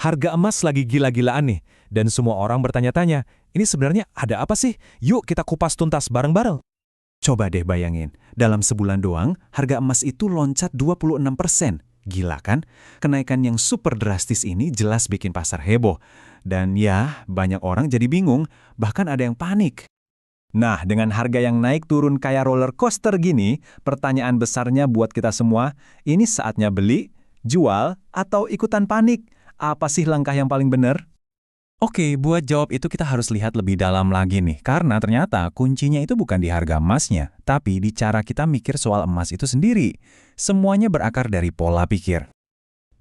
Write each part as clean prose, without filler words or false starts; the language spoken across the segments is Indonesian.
harga emas lagi gila-gilaan nih, dan semua orang bertanya-tanya, ini sebenarnya ada apa sih? Yuk kita kupas tuntas bareng-bareng. Coba deh bayangin, dalam sebulan doang, harga emas itu loncat 26%. Gila kan? Kenaikan yang super drastis ini jelas bikin pasar heboh. Dan ya, banyak orang jadi bingung, bahkan ada yang panik. Nah, dengan harga yang naik turun kayak roller coaster gini, pertanyaan besarnya buat kita semua, ini saatnya beli, jual, atau ikutan panik? Apa sih langkah yang paling benar? Oke, buat jawab itu kita harus lihat lebih dalam lagi nih, karena ternyata kuncinya itu bukan di harga emasnya, tapi di cara kita mikir soal emas itu sendiri. Semuanya berakar dari pola pikir.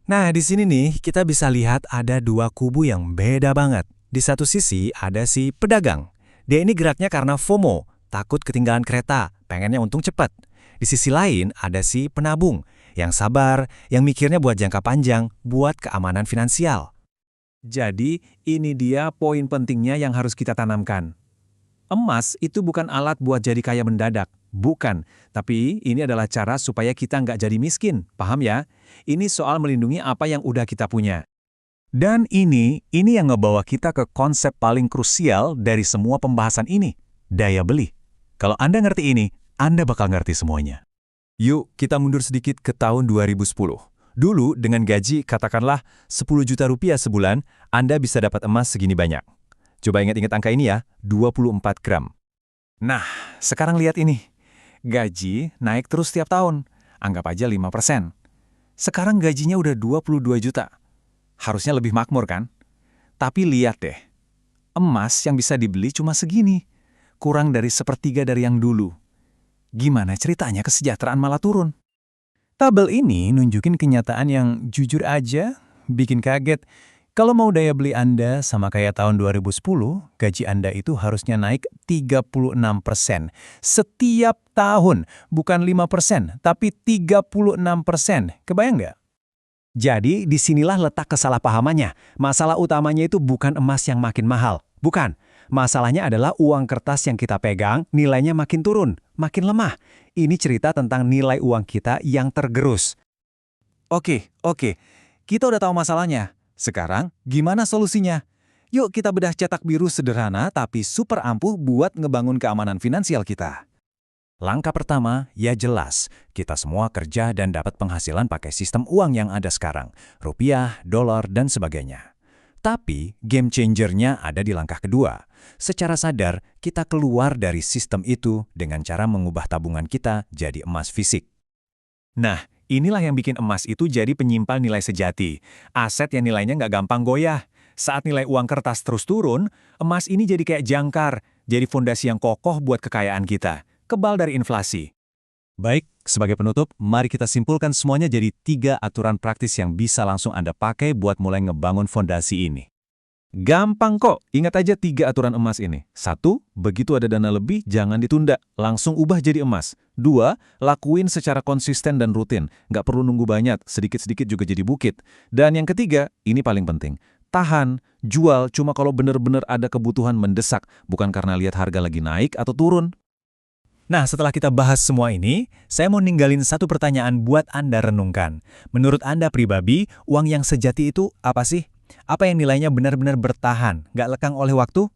Nah, di sini nih kita bisa lihat ada dua kubu yang beda banget. Di satu sisi ada si pedagang. Dia ini geraknya karena FOMO, takut ketinggalan kereta, pengennya untung cepat. Di sisi lain ada si penabung, yang sabar, yang mikirnya buat jangka panjang, buat keamanan finansial. Jadi, ini dia poin pentingnya yang harus kita tanamkan. Emas itu bukan alat buat jadi kaya mendadak. Bukan. Tapi ini adalah cara supaya kita nggak jadi miskin. Paham ya? Ini soal melindungi apa yang udah kita punya. Dan ini yang ngebawa kita ke konsep paling krusial dari semua pembahasan ini. Daya beli. Kalau Anda ngerti ini, Anda bakal ngerti semuanya. Yuk, kita mundur sedikit ke tahun 2010. Dulu, dengan gaji katakanlah 10 juta rupiah sebulan, Anda bisa dapat emas segini banyak. Coba ingat-ingat angka ini ya, 24 gram. Nah, sekarang lihat ini. Gaji naik terus setiap tahun. Anggap aja 5%. Sekarang gajinya udah 22 juta. Harusnya lebih makmur kan? Tapi lihat deh, emas yang bisa dibeli cuma segini. Kurang dari sepertiga dari yang dulu. Gimana ceritanya kesejahteraan malah turun? Tabel ini nunjukin kenyataan yang jujur aja bikin kaget. Kalau mau daya beli Anda sama kayak tahun 2010, gaji Anda itu harusnya naik 36% setiap tahun. Bukan 5%, tapi 36%. Kebayang nggak? Jadi, disinilah letak kesalahpahamannya. Masalah utamanya itu bukan emas yang makin mahal. Bukan. Masalahnya adalah uang kertas yang kita pegang, nilainya makin turun, makin lemah. Ini cerita tentang nilai uang kita yang tergerus. Oke. Kita udah tahu masalahnya. Sekarang, gimana solusinya? Yuk kita bedah cetak biru sederhana tapi super ampuh buat ngebangun keamanan finansial kita. Langkah pertama, ya jelas, kita semua kerja dan dapat penghasilan pakai sistem uang yang ada sekarang, rupiah, dolar, dan sebagainya. Tapi, game changernya ada di langkah kedua. Secara sadar, kita keluar dari sistem itu dengan cara mengubah tabungan kita jadi emas fisik. Nah, inilah yang bikin emas itu jadi penyimpan nilai sejati. Aset yang nilainya nggak gampang goyah. Saat nilai uang kertas terus turun, emas ini jadi kayak jangkar, jadi fondasi yang kokoh buat kekayaan kita. Kebal dari inflasi. Baik, sebagai penutup, mari kita simpulkan semuanya jadi 3 aturan praktis yang bisa langsung Anda pakai buat mulai ngebangun fondasi ini. Gampang kok, ingat aja 3 aturan emas ini. 1, begitu ada dana lebih, jangan ditunda, langsung ubah jadi emas. 2, lakuin secara konsisten dan rutin, nggak perlu nunggu banyak, sedikit-sedikit juga jadi bukit. Dan yang ketiga, ini paling penting, tahan, jual cuma kalau benar-benar ada kebutuhan mendesak, bukan karena lihat harga lagi naik atau turun. Nah, setelah kita bahas semua ini, saya mau ninggalin satu pertanyaan buat Anda renungkan. Menurut Anda pribadi, uang yang sejati itu apa sih? Apa yang nilainya benar-benar bertahan, nggak lekang oleh waktu?